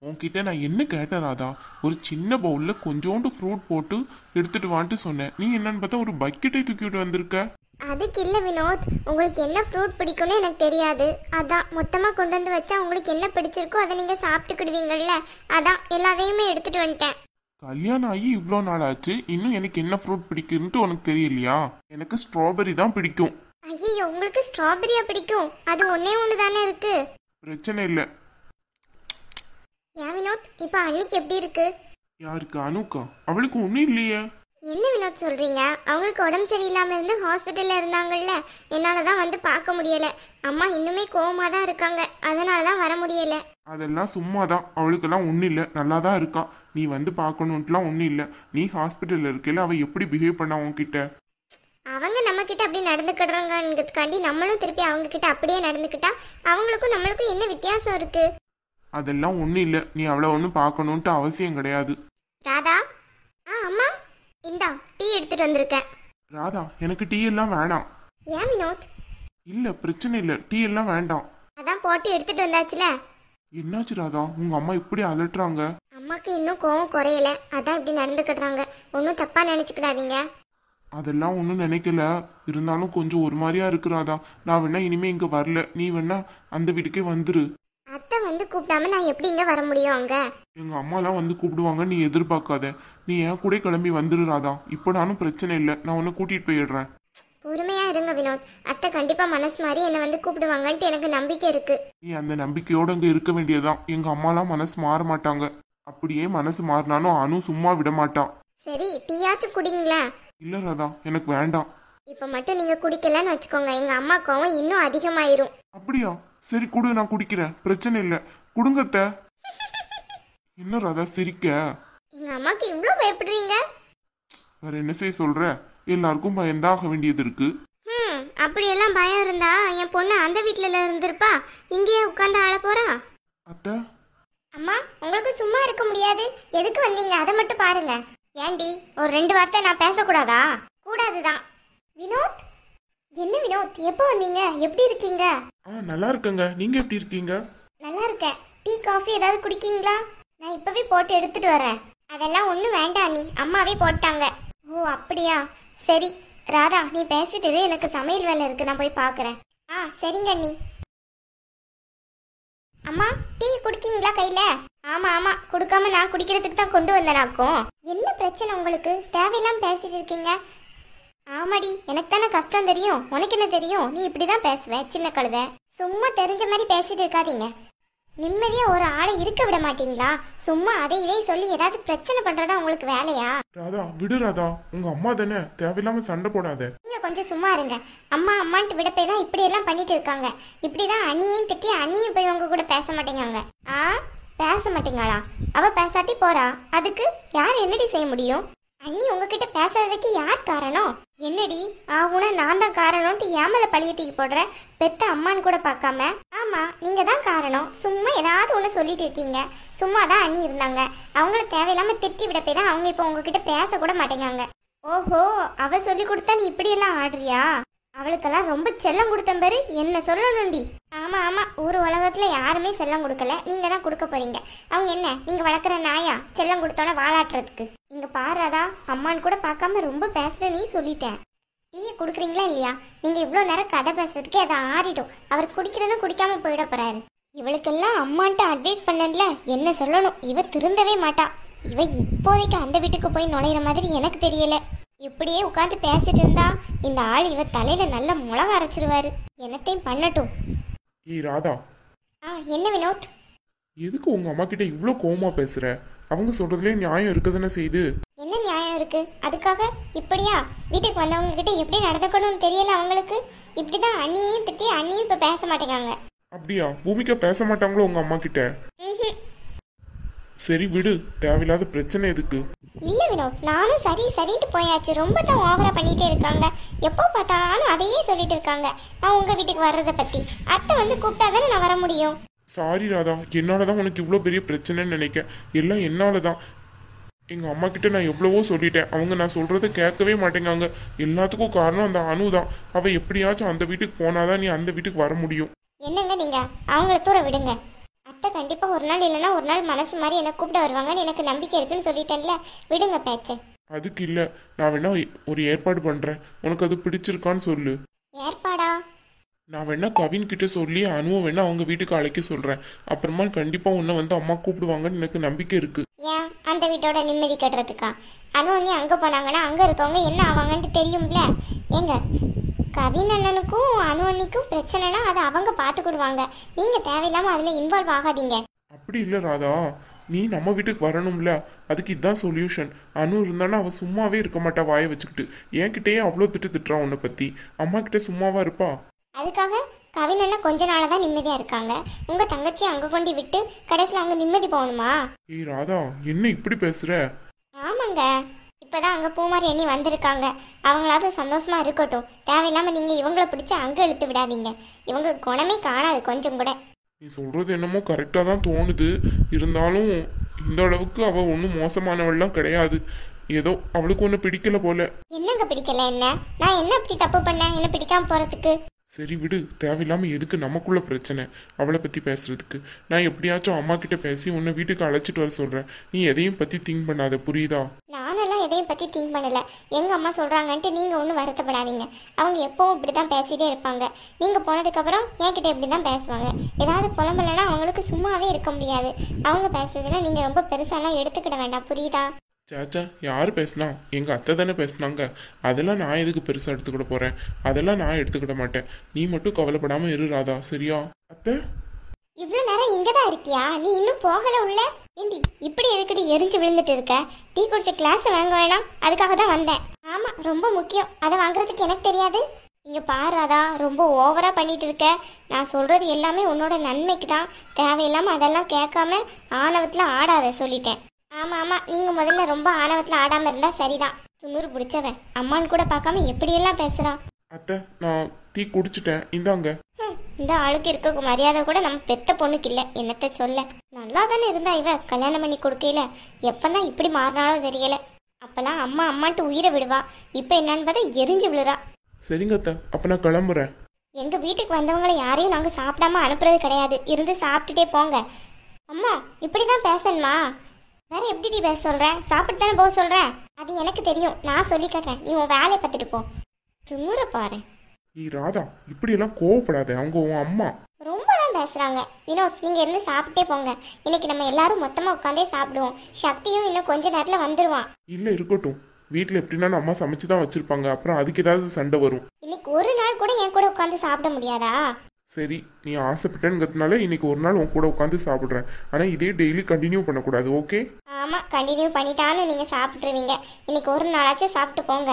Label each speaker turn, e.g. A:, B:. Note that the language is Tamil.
A: உன்கிட்ட நான் என்ன கேட்டேன் ராதா? ஒரு சின்ன பவுல்ல கொஞ்சோண்டு ஃப்ரூட் போட்டு எடுத்துட்டு வான்ட்டு சொன்னேன். நீ என்னன்னு பார்த்தா ஒரு பக்கெட்டை தூக்கிட்டு வந்திருக்க.
B: அதுக்கு இல்லை வினோத், உங்களுக்கு என்ன ஃப்ரூட் பிடிக்கும்னு எனக்கு தெரியாது. அதான் மொத்தமாக கொண்டு வந்து வச்சா உங்களுக்கு என்ன பிடிச்சிருக்கோ அதை நீங்கள் சாப்பிட்டுக்கிடுவீங்கள்ல, அதான் எல்லாத்தையுமே எடுத்துட்டு வந்துட்டேன்.
A: கல்யாணம் ஆகி இவ்வளோ நாள் ஆச்சு, இன்னும் எனக்கு என்ன ஃப்ரூட் பிடிக்குன்ட்டு உனக்கு தெரியலையா? எனக்கு ஸ்ட்ராபெரி தான் பிடிக்கும்.
B: ஐயோ, உங்களுக்கு ஸ்ட்ராபெரியா பிடிக்கும்? அது ஒன்னே ஒன்று தானே இருக்கு.
A: பிரச்சனை இல்லை.
B: ஏன் வினோத், இப்போ அன்னைக்கு எப்படி இருக்கு?
A: யாருக்கு? அனுக்கா? அவளுக்கு ஒன்றும் இல்லையே.
B: என்ன வினோத் சொல்றீங்க? அவங்களுக்கு உடம்பு சரியில்லாம இருந்து ஹாஸ்பிட்டல்ல இருந்தாங்கல்ல, என்னாலதான் வந்து பார்க்க முடியல. அம்மா இன்னுமே கோவமா தான் இருக்காங்க, அதனாலதான் வர முடியல.
A: அதெல்லாம் சும்மா தான். அவளுக்கெல்லாம் ஒன்றும் இல்லை, நல்லா தான் இருக்கா. நீ வந்து பார்க்கணுன்ட்டுலாம் ஒன்றும் இல்லை. நீ ஹாஸ்பிட்டலில் இருக்கையில அவள் எப்படி பிஹேவ் பண்ணா உன்கிட்ட?
B: அவங்க நம்ம கிட்ட அப்படி நடந்துக்கிடுறாங்கன்றதுக்காண்டி நம்மளும் திருப்பி அவங்க கிட்ட அப்படியே நடந்துக்கிட்டா அவங்களுக்கும் நம்மளுக்கும் என்ன வித்தியாசம் இருக்கு?
A: அதெல்லாம் ஒன்றும் இல்லை. நீ அவளை ஒன்றும் பார்க்கணுன்ட்டு அவசியம் கிடையாது.
B: ராதா, அம்மா இந்தா டீ எடுத்துட்டு வந்திருக்கேன்.
A: ராதா, எனக்கு டீ எல்லாம் வேணாம்.
B: ஏன் வினோத்?
A: இல்லை, பிரச்சனை இல்லை, டீ எல்லாம் வேண்டாம்.
B: அதான் போட்டு எடுத்துட்டு வந்தாச்சுல.
A: என்னாச்சு ராதா, உங்க அம்மா இப்படி அலட்டுறாங்க?
B: அம்மாக்கு இன்னும் கோவம் குறையல, அதான் இப்படி நடந்துக்கிடுறாங்க. ஒன்றும் தப்பா நினைச்சுக்கிடாதீங்க.
A: அதெல்லாம் ஒன்றும் நினைக்கல. இருந்தாலும் கொஞ்சம் ஒரு மாதிரியா இருக்கு ராதா. நான் வேணா இனிமே இங்க வரல, நீ வேணா அந்த வீட்டுக்கே வந்துரு.
B: அத்தை வந்து கூப்பிடாம நான் எப்படி இங்க வர முடியும்? அங்க
A: எங்க அம்மாலாம் வந்து கூப்பிடுவாங்க, நீ எதிர்பார்க்காத. நீ என் கூட கிளம்பி வந்துரு ராதா. இப்போ நானும் பிரச்சனை இல்லை, நான் உன்னை கூட்டிட்டு போயிடுறேன்.
B: பொறுமையா இருங்க வினோத், அத்தை கண்டிப்பா மனசு மாதிரி என்னை வந்து கூப்பிடுவாங்கன்ட்டு எனக்கு நம்பிக்கை இருக்கு.
A: நீ அந்த நம்பிக்கையோட அங்க இருக்க வேண்டியதுதான். எங்க அம்மாலாம் மனசு மாற மாட்டாங்க. அப்படியே மனசு மாறினாலும் அனு சும்மா விட மாட்டா.
B: சரி, டீயாச்சும் குடிங்களா?
A: இல்ல ராதா, எனக்கு வேண்டாம்.
B: இப்ப மட்டும் நீங்க குடிக்கலன்னு வச்சுக்கோங்க, எங்க அம்மா கோவம் இன்னும் அதிகமாயிரும்.
A: அப்படியா? சரி குடு, நான் குடிக்கிறேன், பிரச்சனை இல்லை. குடுங்கத்த. என்ன ராதா சிரிக்க?
B: எங்க அம்மாக்கு இவ்வளவு பயப்படுறீங்க?
A: வேற என்ன செய்ய சொல்ற? எல்லாருக்கும் பயந்தாக வேண்டியது இருக்கு.
B: அப்படியெல்லாம் பயம் இருந்தா என் பொண்ணு அந்த வீட்டுல இருந்திருப்பா, இங்கேயே உட்கார்ந்து ஆள போறா.
A: அத்தை,
B: அம்மா உங்களுக்கு சும்மா இருக்க முடியாது, எதுக்கு வந்தீங்க அதை மட்டும் பாருங்க. ஏண்டி, ஒரு 2 வார்த்தை நான் பேசக்கூடாதா? கூடாதுதான். வினோத், என்ன வினோத், எப்போ வந்தீங்க? எப்படி இருக்கீங்க?
A: நல்லா இருக்கங்க. நீங்க எப்படி இருக்கீங்க?
B: நல்லா இருக்கேன். டீ காஃபி ஏதாவது குடிக்கீங்களா? நான் இப்பவே போட்டு எடுத்துட்டு வரேன். அதெல்லாம் ஒன்றும் வேண்டாம், நீ அம்மாவே போட்டாங்க. ஓ அப்படியா, சரி. ராதா நீ பேசிட்டு இரு, எனக்கு சமையல் வேலை இருக்கு, நான் போய் பார்க்குறேன். சரிங்க அண்ணி. அம்மா டீ குடிக்கீங்களா கையில? ஆமா ஆமா, குடுக்காம நான் குடிக்கிறதுக்கு தான் கொண்டு வந்தேனாக்கும். என்ன பிரச்சனை உங்களுக்கு? தேவையில்லாம பேசிட்டு இருக்கீங்க. ஆமாடி, எனக்கு தானே கஷ்டம் தெரியும், உனக்கு என்ன தெரியும்? நீ இப்படிதான் பேசுவ, சின்ன கழுத. சும்மா தெரிஞ்ச மாதிரி பேசிட்டு இருக்காதீங்க. நிம்மதியா ஒரு ஆளை இருக்க விட மாட்டீங்களா? சும்மா அதை இதை சொல்லி ஏதாவது பிரச்சனை பண்றதா உங்களுக்கு வேலையா?
A: ராதா விடு ராதா, உங்க அம்மா தானே, தேவையில்லாம சண்டை போடாத.
B: நீங்க கொஞ்சம் சும்மா இருங்க. அம்மா அம்மான்ட்டு விட போய் தான் இப்படி எல்லாம் பண்ணிட்டு இருக்காங்க. இப்படிதான் அண்ணியும் திட்டி அண்ணியும் போய் உங்க கூட பேச மாட்டேங்காங்க. பேச மாட்டீங்களா? அவ பேசாட்டி போறா, அதுக்கு யார் என்னடி செய்ய முடியும்? அண்ணி உங்ககிட்ட பேசாததுக்கு யார் காரணம்? என்னடி ஆகுனா நான் தான் காரணம்ட்டு ஏமல பழிய தூக்கி போடுற? பெத்த அம்மான்னு கூட பார்க்காம. ஆமா, நீங்க தான் காரணம். சும்மா ஏதாவது ஒண்ணு சொல்லிட்டு இருக்கீங்க. சும்மா தான் அண்ணி இருந்தாங்க, அவங்கள தேவையில்லாம திட்டி விட போய் தான் அவங்க இப்போ உங்ககிட்ட பேச கூட மாட்டேங்காங்க. ஓஹோ, அவ சொல்லி கொடுத்தா நீ இப்படி எல்லாம் ஆடுறியா? அவளுக்கெல்லாம் ரொம்ப செல்லம் கொடுத்தேன் பாரு, என்ன சொல்லணும்டி. ஆமா ஆமா, ஒரு உலகத்துல யாருமே செல்லம் கொடுக்கல, நீங்க தான் கொடுக்க போறீங்க. அவங்க என்ன, நீங்க வளர்க்குற நாயா செல்லம் கொடுத்தோட வாலாட்டுறதுக்கு? இங்க பாராதா, அம்மான்னு கூட பார்க்காம ரொம்ப பேசுற நீ சொல்லிட்டேன். டீயை குடுக்குறீங்களா இல்லையா? நீங்க இவ்வளவு நேரம் கதை பேசுறதுக்கே அதை ஆறிடும். அவர் குடிக்கிறதும் குடிக்காம போயிட போறாரு. இவளுக்கெல்லாம் அம்மான்ட்டு அட்வைஸ் பண்ணல, என்ன சொல்லணும்? இவ திருந்தவே மாட்டா. இவ இப்போதைக்கு அந்த வீட்டுக்கு போய் நுழையிற மாதிரி எனக்கு தெரியல. இப்படியே உட்காந்து பேசிட்டு இருந்தா இந்த ஆள் இவர் தலையில நல்ல முளக அரைச்சிருவாரு. என்னத்தையும் பண்ணட்டும்.
A: ஏய் ராதா.
B: என்ன வினோத்?
A: எதுக்கு உங்க அம்மா கிட்ட இவ்ளோ கோவமா பேசுற? அவங்க சொல்றதுல நியாயம் இருக்குதுன்னு செய்து.
B: என்ன நியாயம் இருக்கு? அதுக்காக இப்படியா? வீட்டுக்கு வந்தவங்க கிட்ட எப்படி நடந்துக்கணும்னு தெரியல அவங்களுக்கு. இப்படிதான் அண்ணியும் திட்டி அண்ணியும் இப்ப பேச மாட்டேங்காங்க.
A: அப்படியா? பூமிக்கா பேச மாட்டாங்களோ உங்க அம்மா கிட்ட? சரி விடு, தேவையில்லாத பிரச்சனை எதுக்கு?
B: இல்ல வினோத், நானும் சரி சரின்ட்டு போயாச்சு. ரொம்ப தான் ஓவரா பண்ணிட்டே இருக்காங்க. எப்போ பார்த்தாலும் அதையே சொல்லிட்டு இருக்காங்க நான் உங்க வீட்டுக்கு வர்றதை பத்தி. அத்தை வந்து கூப்பிட்டாதானே நான் வர முடியும்.
A: சாரி ராதா, என்னாலதான் உனக்கு இவ்வளோ பெரிய பிரச்சனைன்னு நினைக்க. எல்லாம் என்னாலதான். எங்க அம்மா கிட்ட நான் எவ்வளவோ சொல்லிட்டேன், அவங்க நான் சொல்றதை கேட்கவே மாட்டேங்காங்க. எல்லாத்துக்கும் காரணம் அந்த அனு தான். அவ எப்படியாச்சும் அந்த வீட்டுக்கு போனாதான் நீ அந்த வீட்டுக்கு வர முடியும்.
B: என்னங்க நீங்க அவங்கள தூர விடுங்க. அத்தை கண்டிப்பா ஒரு நாள் இல்லைன்னா ஒரு நாள் மனசு மாதிரி என்ன கூப்பிட வருவாங்கன்னு எனக்கு நம்பிக்கை இருக்குன்னு சொல்லிட்டேன்ல, விடுங்க பேச்ச.
A: அதுக்கு இல்லை, நான் வேணா ஒரு ஏற்பாடு பண்ணுறேன், உனக்கு அது பிடிச்சிருக்கான்னு சொல்லு.
B: ஏற்பாடா?
A: நான் வேணா கவின் கிட்ட சொல்லி அனுவை வேணா அவங்க வீட்டுக்கு அழைக்க சொல்கிறேன். அப்புறமா கண்டிப்பாக உன்னை வந்து அம்மா கூப்பிடுவாங்கன்னு எனக்கு நம்பிக்கை இருக்கு.
B: ஏன் அந்த வீட்டோட நிம்மதி கட்டுறதுக்கா? அனு அண்ணி அங்கே போனாங்கன்னா அங்கே இருக்கவங்க என்ன ஆவாங்கன்ட்டு தெரியும்ல. ஏங்க, கவின் அண்ணனுக்கும் அனு அண்ணிக்கும் பிரச்சனைனா அதை அவங்க பார்த்துக்கிடுவாங்க. நீங்கள் தேவையில்லாமல் அதில் இன்வால்வ் ஆகாதீங்க.
A: அப்படி இல்லை ராதா, நீ நம்ம வீட்டுக்கு வரணும்ல, அதுக்கு இதுதான் சொல்யூஷன். அனு இருந்தானா அவள் சும்மாவே இருக்க மாட்டா வாயை வச்சுக்கிட்டு. என்கிட்டயே அவ்வளோ திட்டுறான் உன்னை பற்றி. அம்மா கிட்ட சும்மாவா இருப்பா?
B: அதுக்காக கவின் அண்ணன் கொஞ்ச நாளாக தான் நிம்மதியாக இருக்காங்க. உங்கள் தங்கச்சி அங்கே கொண்டு விட்டு கடைசியில் அங்கே நிம்மதி போகணுமா?
A: ஏய் ராதா, என்ன இப்படி பேசுற?
B: ஆமாங்க, இப்போதான் அங்கே பூமாரி எண்ணி வந்திருக்காங்க. அவங்களாவது சந்தோஷமா இருக்கட்டும். தேவையில்லாமல் நீங்கள் இவங்கள பிடிச்சி அங்கே இழுத்து விடாதீங்க. இவங்க குணமே காணாது கொஞ்சம் கூட.
A: நீ சொல்றது என்னமோ கரெக்டாக தான் தோணுது. இருந்தாலும் இந்த அளவுக்கு அவள் ஒன்றும் மோசமானவள்லாம் கிடையாது. ஏதோ அவளுக்கு ஒன்று பிடிக்கல போல.
B: என்னங்க பிடிக்கல? என்ன நான் என்ன அப்படி தப்பு பண்ணேன் என்ன பிடிக்காம போகிறதுக்கு?
A: சரி விடு, தேவையில்லாம எதுக்கு நமக்குள்ள பிரச்சனை அவளை பத்தி பேசுறதுக்கு. நான் எப்படியாச்சும் அம்மா கிட்ட பேசி உன்னை வீட்டுக்கு அழைச்சிட்டு வர சொல்றேன். நீ எதையும் பத்தி திங்க் பண்ணாத, புரியுதா?
B: நானெல்லாம் எதையும் பற்றி திங்க் பண்ணலை. எங்கள் அம்மா சொல்கிறாங்கன்ட்டு நீங்கள் ஒன்றும் வருத்தப்படாதீங்க. அவங்க எப்போவும் இப்படி தான் பேசிகிட்டே இருப்பாங்க. நீங்கள் போனதுக்கப்புறம் என்கிட்ட இப்படி தான் பேசுவாங்க. ஏதாவது புலம்பலைன்னா அவங்களுக்கு சும்மாவே இருக்க முடியாது. அவங்க பேசுறதுல நீங்கள் ரொம்ப பெருசாலாம் எடுத்துக்கிட வேண்டாம், புரியுதா?
A: சாச்சா, யார் பேசினா? எங்க அத்தை தானே பேசினாங்க. அதெல்லாம் நான் எதுக்கு பெருசா எடுத்துக்கிட போறேன்? அதெல்லாம் நான் எடுத்துக்கிட மாட்டேன். நீ மட்டும் கவலைப்படாம இரு ராதா, சரியா? அத்தை,
B: இவ்வளோ நேரம் இங்கே தான் இருக்கியா? நீ இன்னும் போகலை உள்ள? ஏண்டி இப்படி எதுக்கடி எரிஞ்சு விழுந்துட்டு இருக்க? டீ குடிச்ச கிளாஸ் வாங்க வேணாம், அதுக்காக தான் வந்தேன். ஆமாம், ரொம்ப முக்கியம். அதை வாங்குறதுக்கு எனக்கு தெரியாது. இங்கே பாராதா, ரொம்ப ஓவராக பண்ணிட்டு இருக்க. நான் சொல்கிறது எல்லாமே உன்னோட நன்மைக்கு தான். தேவையில்லாமல் அதெல்லாம் கேட்காம ஆணவத்தில் ஆடாத சொல்லிட்டேன். ஆமாம் ஆமாம், நீங்கள் முதல்ல ரொம்ப ஆணவத்தில் ஆடாமல் இருந்தால் சரிதான். துமுறு பிடிச்சவன் அம்மான்னு கூட பார்க்காம எப்படியெல்லாம் பேசுகிறான்.
A: அத்தை, நான் டீ குடிச்சிட்டேன், இந்தாங்க.
B: இந்த ஆளுக்கு இருக்க மரியாதை கூட நம்ம பெத்த பொண்ணுக்கு இல்லை, என்னத்த சொல்ல. நல்லா தானே இருந்தா இவ கல்யாணம் பண்ணி கொடுக்கல. எப்பதான் இப்படி மாறினாலும் தெரியல. அப்பெல்லாம் அம்மா அம்மான்ட்டு உயிரை விடுவா. இப்போ என்னன்னு பார்த்தா எரிஞ்சு விழுறா.
A: சரிங்க அத்தை, அப்ப நான் கிளம்புறேன்.
B: எங்க வீட்டுக்கு வந்தவங்களை யாரையும் நாங்க சாப்பிடாம அனுப்புறது கிடையாது. இருந்து சாப்பிட்டுட்டே போங்க. அம்மா இப்படிதான் பேசணுமா? வேற எப்படி பேச சொல்ற? சாப்பிட்டு தானே போக சொல்ற. அது எனக்கு தெரியும், நான் சொல்லி கட்டுறேன். நீ உன் வேலையை பார்த்துட்டு போ. திமுற பாரு.
A: ராதா, இப்படி எல்லாம் கோவப்படாத, அவங்க உன் அம்மா.
B: ரொம்ப தான் பேசுறாங்க. வினோத், நீங்க இருந்து சாப்பிட்டே போங்க. இன்னைக்கு நம்ம எல்லாரும் மொத்தமா உட்காந்தே சாப்பிடுவோம். சக்தியும் இன்னும் கொஞ்ச நேரத்துல வந்துருவான்.
A: இல்ல இருக்கட்டும், வீட்டுல எப்படின்னா அம்மா சமைச்சு தான் வச்சிருப்பாங்க. அப்புறம் அதுக்கு ஏதாவது சண்டை வரும்.
B: இன்னைக்கு ஒரு நாள் கூட என் கூட உட்காந்து சாப்பிட முடியாதா?
A: சரி, நீ ஆசைப்பட்டேங்கிறதுனால இன்னைக்கு ஒரு நாள் உன் கூட உட்காந்து சாப்பிட்றேன். ஆனால் இதே டெய்லி கண்டினியூ பண்ணக்கூடாது, ஓகே?
B: ஆமா, கண்டினியூ பண்ணிட்டான்னு நீங்க சாப்பிட்டுருவீங்க. இன்னைக்கு ஒரு நாளாச்சும் சாப்பிட்டு போங்க.